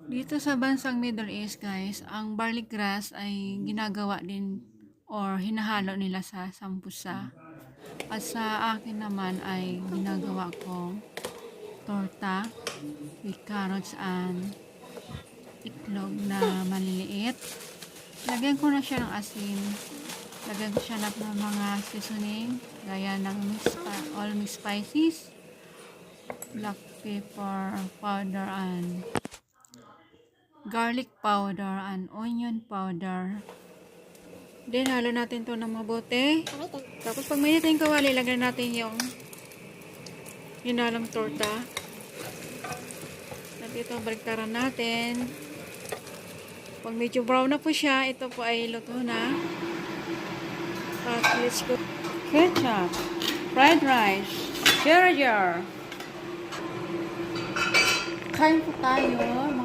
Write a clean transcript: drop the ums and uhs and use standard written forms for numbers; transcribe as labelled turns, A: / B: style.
A: Dito sa bansang Middle East, guys, ang garlic grass ay ginagawa din or hinahalo nila sa sambusa. At sa akin naman ay ginagawa kong torta with carrots and itlog na maliliit. Lagyan ko na siya ng asin. Lagyan ko siya ng mga seasoning gaya ng all mixed spices, black pepper powder and garlic powder and onion powder. Then, halo natin to ng mabuti. Tapos, pag mainit na yung kawali, lagyan natin yung hinalang torta. At ito, baliktaran natin. Pag medyo brown na po siya, ito po ay luto na. At let's go. Ketchup, fried rice, jar. Kain po tayo.